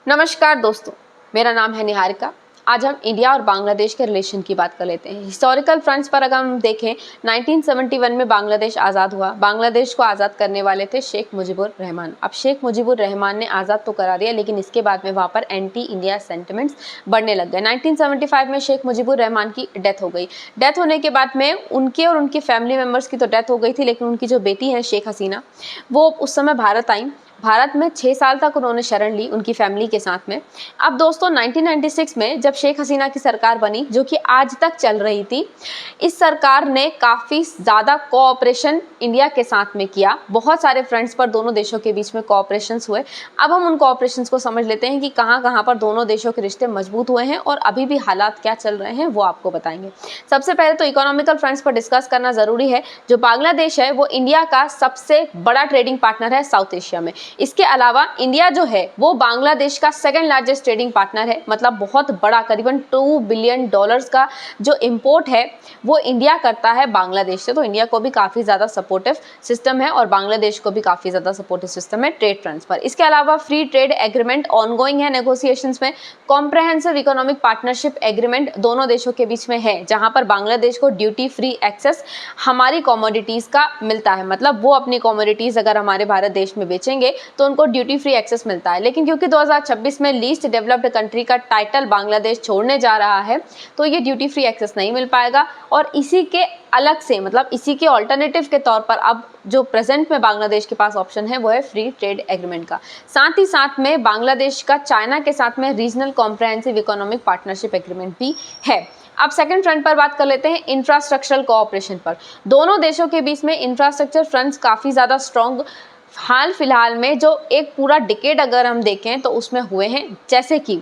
नमस्कार दोस्तों, मेरा नाम है निहारिका। आज हम इंडिया और बांग्लादेश के रिलेशन की बात कर लेते हैं। हिस्टोरिकल फ्रंट्स पर अगर हम देखें, 1971 में बांग्लादेश आज़ाद हुआ। बांग्लादेश को आज़ाद करने वाले थे शेख मुजीबुर रहमान। अब शेख मुजीबुर रहमान ने आज़ाद तो करा दिया, लेकिन इसके बाद में वहाँ पर एंटी इंडिया सेंटिमेंट्स बढ़ने लग गए। 1975 में शेख मुजीबुर रहमान की डेथ हो गई। डेथ होने के बाद में उनके और उनकी फैमिली मेम्बर्स की तो डेथ हो गई थी, लेकिन उनकी जो बेटी है शेख हसीना, वो उस समय भारत आई। भारत में 6 साल तक उन्होंने शरण ली उनकी फैमिली के साथ में। अब दोस्तों 1996 में जब शेख हसीना की सरकार बनी, जो कि आज तक चल रही थी, इस सरकार ने काफ़ी ज़्यादा कोऑपरेशन इंडिया के साथ में किया। बहुत सारे फ्रंट्स पर दोनों देशों के बीच में कोऑपरेशंस हुए। अब हम उन कोऑपरेशंस को समझ लेते हैं कि कहाँ कहाँ पर दोनों देशों के रिश्ते मजबूत हुए हैं और अभी भी हालात क्या चल रहे हैं वो आपको बताएंगे। सबसे पहले तो इकोनॉमिकल फ्रंट्स पर डिस्कस करना ज़रूरी है। जो बांग्लादेश है वो इंडिया का सबसे बड़ा ट्रेडिंग पार्टनर है साउथ एशिया में। इसके अलावा इंडिया जो है वो बांग्लादेश का सेकंड लार्जेस्ट ट्रेडिंग पार्टनर है, मतलब बहुत बड़ा, करीबन $2 बिलियन का जो इंपोर्ट है वो इंडिया करता है बांग्लादेश से। तो इंडिया को भी काफ़ी ज़्यादा सपोर्टिव सिस्टम है और बांग्लादेश को भी काफ़ी ज़्यादा सपोर्टिव सिस्टम है ट्रेड फ्रंट्स पर। इसके अलावा फ्री ट्रेड एग्रीमेंट ऑनगोइंग है नेगोशिएशंस में। कॉम्प्रहेंसिव इकोनॉमिक पार्टनरशिप एग्रीमेंट दोनों देशों के बीच में है, जहाँ पर बांग्लादेश को ड्यूटी फ्री एक्सेस हमारी कमोडिटीज़ का मिलता है। मतलब वो अपनी कमोडिटीज़ अगर हमारे भारत देश में बेचेंगे तो उनको ड्यूटी फ्री एक्सेस मिलता है। लेकिन क्योंकि 2026 में लीस्ट डेवलप्ड कंट्री का टाइटल बांग्लादेश छोड़ने जा रहा है, तो ये ड्यूटी फ्री एक्सेस नहीं मिल पाएगा। और इसी के अलग से, मतलब इसी के ऑल्टरनेटिव के तौर पर अब जो प्रेजेंट में बांग्लादेश के पास ऑप्शन है वो है फ्री ट्रेड एग्रीमेंट का। साथ ही साथ में बांग्लादेश का चाइना के साथ में regional comprehensive economic partnership agreement भी है। अब सेकंड फ्रंट पर बात कर लेते हैं इंफ्रास्ट्रक्चरल कोऑपरेशन पर। दोनों देशों के बीच में इंफ्रास्ट्रक्चर फ्रंट्स काफ़ी ज़्यादा स्ट्रॉन्ग हाल फिलहाल में जो एक पूरा डिकेड अगर हम देखें तो उसमें हुए हैं। जैसे कि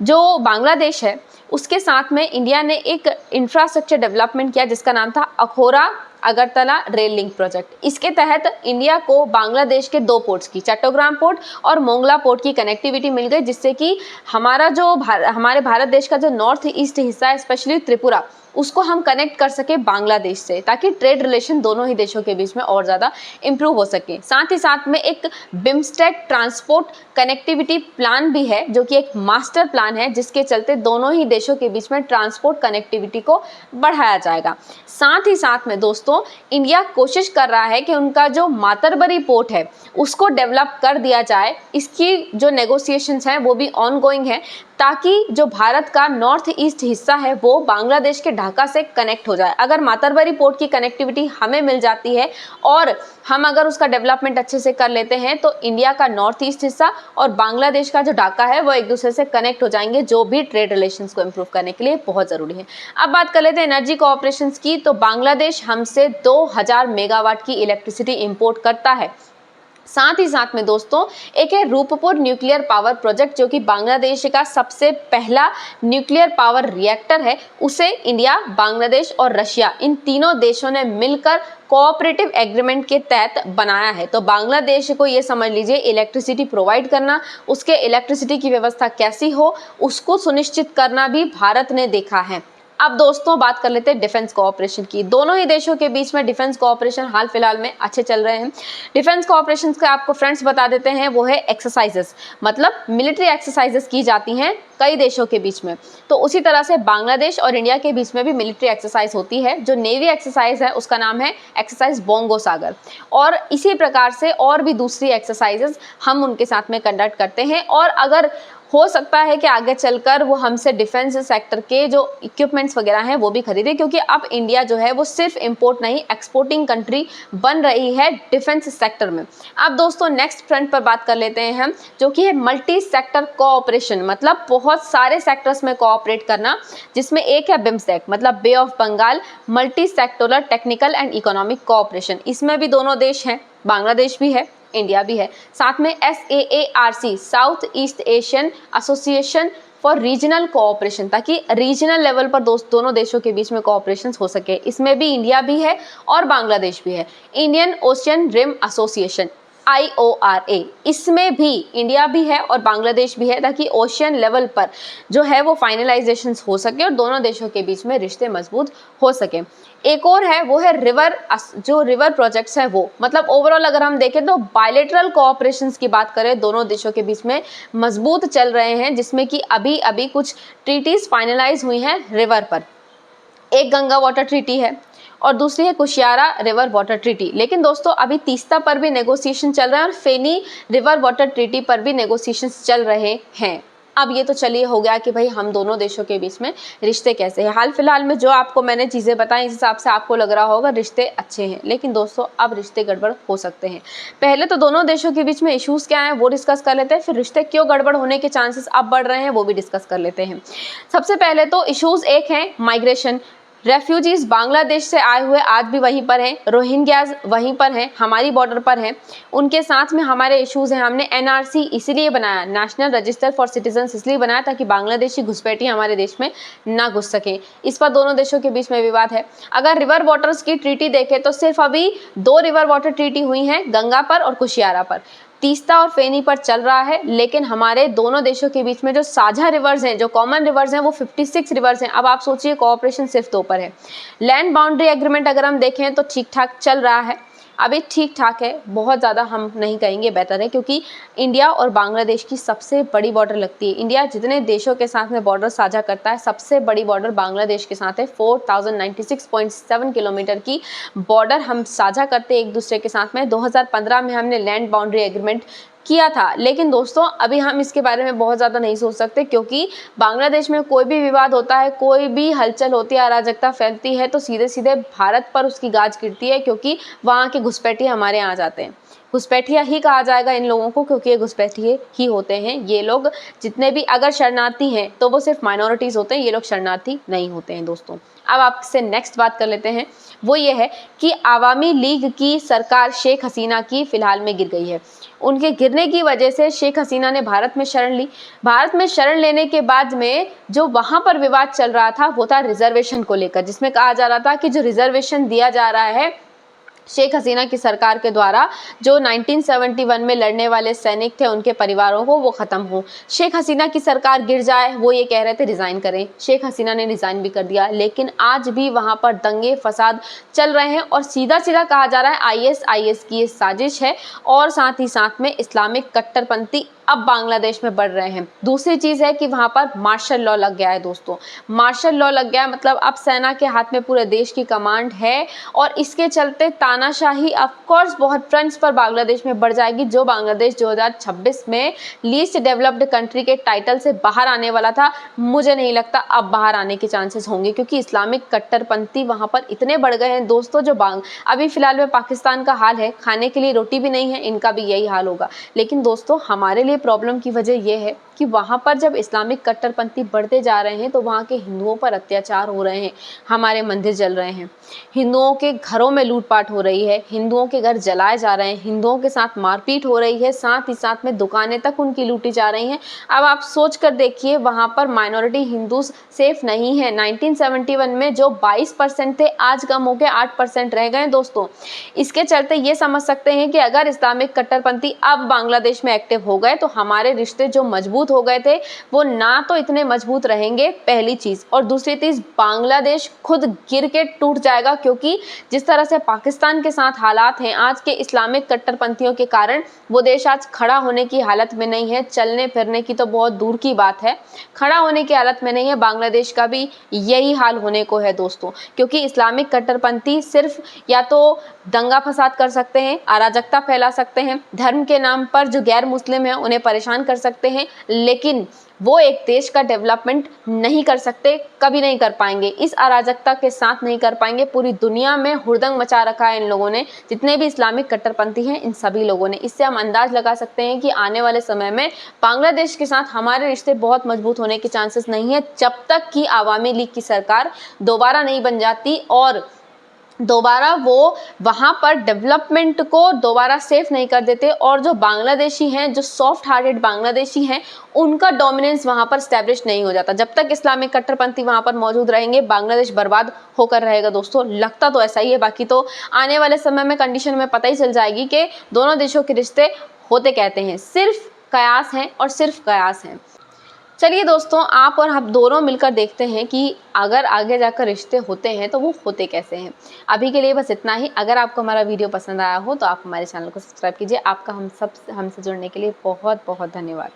जो बांग्लादेश है उसके साथ में इंडिया ने एक इंफ्रास्ट्रक्चर डेवलपमेंट किया जिसका नाम था Akhaura Agartala rail link project. इसके तहत इंडिया को बांग्लादेश के 2 पोर्ट्स की, चट्टोग्राम पोर्ट और मोंगला पोर्ट की कनेक्टिविटी मिल गई, जिससे कि हमारे भारत देश का जो नॉर्थ ईस्ट हिस्सा है, स्पेशली त्रिपुरा, उसको हम कनेक्ट कर सके बांग्लादेश से, ताकि ट्रेड रिलेशन दोनों ही देशों के बीच में और ज़्यादा इम्प्रूव हो सके। साथ ही साथ में एक बिम्स्टेक ट्रांसपोर्ट कनेक्टिविटी प्लान भी है, जो कि एक मास्टर प्लान है, जिसके चलते दोनों ही देशों के बीच में ट्रांसपोर्ट कनेक्टिविटी को बढ़ाया जाएगा। साथ ही साथ में दोस्तों इंडिया कोशिश कर रहा है कि उनका जो मातरबरी पोर्ट है उसको डेवलप कर दिया जाए। इसकी जो नेगोशिएशंस हैं वो भी ऑनगोइंग है, ताकि जो भारत का नॉर्थ ईस्ट हिस्सा है वो बांग्लादेश के ढाका से कनेक्ट हो जाए। अगर मातरबरी पोर्ट की कनेक्टिविटी हमें मिल जाती है और हम अगर उसका डेवलपमेंट अच्छे से कर लेते हैं, तो इंडिया का नॉर्थ ईस्ट हिस्सा और बांग्लादेश का जो ढाका है वो एक दूसरे से कनेक्ट हो जाएंगे, जो भी ट्रेड रिलेशंस को इम्प्रूव करने के लिए बहुत ज़रूरी है। अब बात कर लेते हैं एनर्जी कोऑपरेशंस की। तो बांग्लादेश हमसे 2000 मेगावाट की इलेक्ट्रिसिटी इंपोर्ट करता है। साथ ही साथ में दोस्तों एक है रूपपुर न्यूक्लियर पावर प्रोजेक्ट, जो कि बांग्लादेश का सबसे पहला न्यूक्लियर पावर रिएक्टर है। उसे इंडिया, बांग्लादेश और रशिया, इन तीनों देशों ने मिलकर कोऑपरेटिव एग्रीमेंट के तहत बनाया है। तो बांग्लादेश को ये समझ लीजिए, इलेक्ट्रिसिटी प्रोवाइड करना, उसके इलेक्ट्रिसिटी की व्यवस्था कैसी हो उसको सुनिश्चित करना भी भारत ने देखा है। अब दोस्तों बात कर लेते हैं डिफेंस कोऑपरेशन की। दोनों ही देशों के बीच में डिफेंस कोऑपरेशन हाल फिलहाल में अच्छे चल रहे हैं। डिफेंस कोऑपरेशन के आपको फ्रेंड्स बता देते हैं, वो है एक्सरसाइजेस, मतलब मिलिट्री एक्सरसाइजेस की जाती हैं कई देशों के बीच में। तो उसी तरह से बांग्लादेश और इंडिया के बीच में भी मिलिट्री एक्सरसाइज होती है। जो नेवी एक्सरसाइज है उसका नाम है एक्सरसाइज बोंगो सागर, और इसी प्रकार से और भी दूसरी एक्सरसाइजेस हम उनके साथ में कंडक्ट करते हैं। और अगर हो सकता है कि आगे चलकर वो हमसे डिफेंस सेक्टर के जो इक्विपमेंट्स वगैरह हैं वो भी खरीदे, क्योंकि अब इंडिया जो है वो सिर्फ इंपोर्ट नहीं एक्सपोर्टिंग कंट्री बन रही है डिफेंस सेक्टर में। अब दोस्तों नेक्स्ट फ्रंट पर बात कर लेते हैं हम, जो कि है मल्टी सेक्टर कोऑपरेशन, मतलब बहुत सारे सेक्टर्स में कोऑपरेट करना, जिसमें एक है बिम्स्टेक, मतलब bay of Bengal multi sectoral technical and economic cooperation. इसमें भी दोनों देश हैं, बांग्लादेश भी है, इंडिया भी है। साथ में SAARC, south east Asian association for regional cooperation, ताकि रीजनल लेवल पर दोनों देशों के बीच में कोऑपरेशन हो सके। इसमें भी इंडिया भी है और बांग्लादेश भी है। Indian Ocean rim association, SIORA, इसमें भी इंडिया भी है और बांग्लादेश भी है, ताकि ओशियन लेवल पर जो है वो फाइनलाइजेशन हो सके और दोनों देशों के बीच में रिश्ते मजबूत हो सके। एक और है, वो है जो रिवर प्रोजेक्ट्स हैं वो, मतलब ओवरऑल अगर हम देखें तो बायलैटरल कोऑपरेशंस की बात करें दोनों देशों के बीच में मजबूत चल रहे हैं, जिसमें कि अभी अभी कुछ ट्रीटीज फाइनलाइज हुई हैं रिवर पर। एक गंगा वाटर ट्रीटी है और दूसरी है कुशियारा रिवर वाटर ट्रीटी। लेकिन दोस्तों अभी तीस्ता पर भी नेगोशिएशन चल रहा है और फेनी रिवर वाटर ट्रीटी पर भी नेगोशिएशंस चल रहे हैं। अब ये तो चलिए हो गया कि भाई हम दोनों देशों के बीच में रिश्ते कैसे हैं। हाल फिलहाल में जो आपको मैंने चीज़ें बताई, इस हिसाब से आपको लग रहा होगा रिश्ते अच्छे हैं, लेकिन दोस्तों अब रिश्ते गड़बड़ हो सकते हैं। पहले तो दोनों देशों के बीच में इश्यूज़ क्या हैं वो डिस्कस कर लेते हैं, फिर रिश्ते क्यों गड़बड़ होने के चांसेस अब बढ़ रहे हैं वो भी डिस्कस कर लेते हैं। सबसे पहले तो इश्यूज़ एक है माइग्रेशन। रेफ्यूजीज बांग्लादेश से आए हुए आज भी वहीं पर हैं, रोहिंग्याज वहीं पर हैं, हमारी बॉर्डर पर हैं, उनके साथ में हमारे इश्यूज हैं। हमने NRC इसीलिए बनाया, नेशनल रजिस्टर फॉर सिटीजन्स इसलिए बनाया ताकि बांग्लादेशी घुसपैठियां हमारे देश में ना घुस सकें। इस पर दोनों देशों के बीच में विवाद है। अगर रिवर वाटर्स की ट्रीटी देखें तो सिर्फ अभी 2 रिवर वाटर ट्रीटी हुई हैं, गंगा पर और कुशियारा पर। तीस्ता और फेनी पर चल रहा है, लेकिन हमारे दोनों देशों के बीच में जो साझा रिवर्स हैं, जो कॉमन रिवर्स हैं, वो 56 रिवर्स हैं। अब आप सोचिए कोऑपरेशन सिर्फ 2 पर है। लैंड बाउंड्री एग्रीमेंट अगर हम देखें तो ठीक ठाक चल रहा है, अभी ठीक ठाक है, बहुत ज़्यादा हम नहीं कहेंगे बेहतर है, क्योंकि इंडिया और बांग्लादेश की सबसे बड़ी बॉर्डर लगती है। इंडिया जितने देशों के साथ में बॉर्डर साझा करता है, सबसे बड़ी बॉर्डर बांग्लादेश के साथ है। 4096.7 किलोमीटर की बॉर्डर हम साझा करते हैं एक दूसरे के साथ में। 2015 में हमने लैंड बाउंड्री एग्रीमेंट किया था, लेकिन दोस्तों अभी हम इसके बारे में बहुत ज़्यादा नहीं सोच सकते, क्योंकि बांग्लादेश में कोई भी विवाद होता है, कोई भी हलचल होती है, अराजकता फैलती है, तो सीधे सीधे भारत पर उसकी गाज गिरती है, क्योंकि वहाँ के घुसपैठिए हमारे यहाँ जाते हैं। घुसपैठिया ही कहा जाएगा इन लोगों को, क्योंकि ये घुसपैठिए ही होते हैं। ये लोग जितने भी अगर शरणार्थी हैं तो वो सिर्फ माइनॉरिटीज़ होते हैं, ये लोग शरणार्थी नहीं होते हैं दोस्तों। अब आपसे नेक्स्ट बात कर लेते हैं, वो ये है कि आवामी लीग की सरकार शेख हसीना की फ़िलहाल में गिर गई है। उनके गिरने की वजह से शेख हसीना ने भारत में शरण ली। भारत में शरण लेने के बाद में जो वहाँ पर विवाद चल रहा था वो था रिजर्वेशन को लेकर, जिसमें कहा जा रहा था कि जो रिजर्वेशन दिया जा रहा है शेख हसीना की सरकार के द्वारा, जो 1971 में लड़ने वाले सैनिक थे उनके परिवारों को, वो ख़त्म हो। शेख हसीना की सरकार गिर जाए, वो ये कह रहे थे रिज़ाइन करें। शेख हसीना ने रिज़ाइन भी कर दिया, लेकिन आज भी वहाँ पर दंगे फसाद चल रहे हैं और सीधा सीधा कहा जा रहा है IS की ये साजिश है, और साथ ही साथ में इस्लामिक कट्टरपंथी अब बांग्लादेश में बढ़ रहे हैं। दूसरी चीज़ है कि वहाँ पर मार्शल लॉ लग गया है दोस्तों। मार्शल लॉ लग गया है, मतलब अब सेना के हाथ में पूरे देश की कमांड है, और इसके चलते तानाशाही ऑफकोर्स बहुत फ्रंट्स पर बांग्लादेश में बढ़ जाएगी। जो बांग्लादेश 2026 में लीस्ट डेवलप्ड कंट्री के टाइटल से बाहर आने वाला था, मुझे नहीं लगता अब बाहर आने के चांसेस होंगे, क्योंकि इस्लामिक कट्टरपंथी वहाँ पर इतने बढ़ गए हैं दोस्तों। जो अभी फिलहाल में पाकिस्तान का हाल है, खाने के लिए रोटी भी नहीं है, इनका भी यही हाल होगा। लेकिन दोस्तों हमारे लिए प्रॉब्लम की वजह यह है कि वहाँ पर जब इस्लामिक कट्टरपंथी बढ़ते जा रहे हैं तो वहाँ के हिंदुओं पर अत्याचार हो रहे हैं, हमारे मंदिर जल रहे हैं, हिंदुओं के घरों में लूटपाट हो रही है, हिंदुओं के घर जलाए जा रहे हैं, हिंदुओं के साथ मारपीट हो रही है, साथ ही साथ में दुकानें तक उनकी लूटी जा रही हैं। अब आप सोच कर देखिए, वहाँ पर माइनॉरिटी हिंदू सेफ नहीं है। 1971 में जो 22% थे, आज कम हो के 8% रह गए दोस्तों। इसके चलते ये समझ सकते हैं कि अगर इस्लामिक कट्टरपंथी अब बांग्लादेश में एक्टिव हो गए तो हमारे रिश्ते जो मजबूत हो गए थे वो ना तो इतने मजबूत रहेंगे, पहली चीज, और दूसरी चीज बांग्लादेश खुद गिर के टूट जाएगा, क्योंकि जिस तरह से पाकिस्तान के साथ हालात हैं आज के इस्लामिक कट्टरपंथियों के कारण, वो देश आज खड़ा होने की हालत में नहीं है। चलने फिरने की तो बहुत दूर की बात है, खड़ा होने की हालत में नहीं है। बांग्लादेश का भी यही हाल होने को है दोस्तों, क्योंकि इस्लामिक कट्टरपंथी सिर्फ या तो दंगा फसाद कर सकते हैं, अराजकता फैला सकते हैं, धर्म के नाम पर जो गैर मुस्लिम हैं उन्हें परेशान कर सकते हैं, लेकिन वो एक देश का डेवलपमेंट नहीं कर सकते, कभी नहीं कर पाएंगे। इस अराजकता के साथ नहीं कर पाएंगे। पूरी दुनिया में हुड़दंग मचा रखा है इन लोगों ने, जितने भी इस्लामिक कट्टरपंथी हैं इन सभी लोगों ने। इससे हम अंदाज लगा सकते हैं कि आने वाले समय में बांग्लादेश के साथ हमारे रिश्ते बहुत मजबूत होने के चांसेस नहीं है, जब तक कि आवामी लीग की सरकार दोबारा नहीं बन जाती और दोबारा वो वहाँ पर डेवलपमेंट को दोबारा सेफ नहीं कर देते, और जो बांग्लादेशी हैं, जो सॉफ्ट हार्टेड बांग्लादेशी हैं, उनका डोमिनेंस वहाँ पर स्टैब्लिश नहीं हो जाता। जब तक इस्लामिक कट्टरपंथी वहाँ पर मौजूद रहेंगे, बांग्लादेश बर्बाद होकर रहेगा दोस्तों। लगता तो ऐसा ही है, बाकी तो आने वाले समय में कंडीशन में पता ही चल जाएगी कि दोनों देशों के रिश्ते होते कहते हैं, सिर्फ कयास हैं और सिर्फ कयास हैं। चलिए दोस्तों, आप और हम दोनों मिलकर देखते हैं कि अगर आगे जाकर रिश्ते होते हैं तो वो होते कैसे हैं। अभी के लिए बस इतना ही। अगर आपको हमारा वीडियो पसंद आया हो तो आप हमारे चैनल को सब्सक्राइब कीजिए। आपका हमसे जुड़ने के लिए बहुत बहुत धन्यवाद।